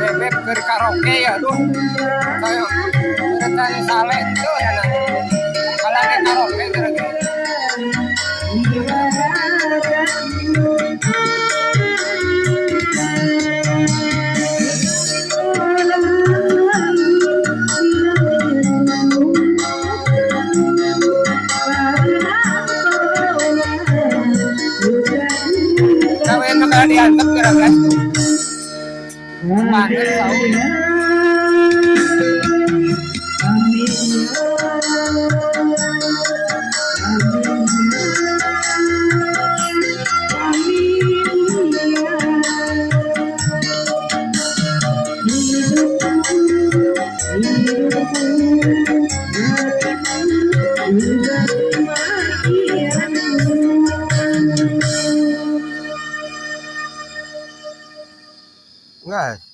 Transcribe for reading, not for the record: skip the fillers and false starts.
bebek ke karaoke ya tuh kayak rencana saleh tuh ya nah kalau ke karaoke kira-kira kawin bakal dianggap kira-kira tuh panen tahu enggak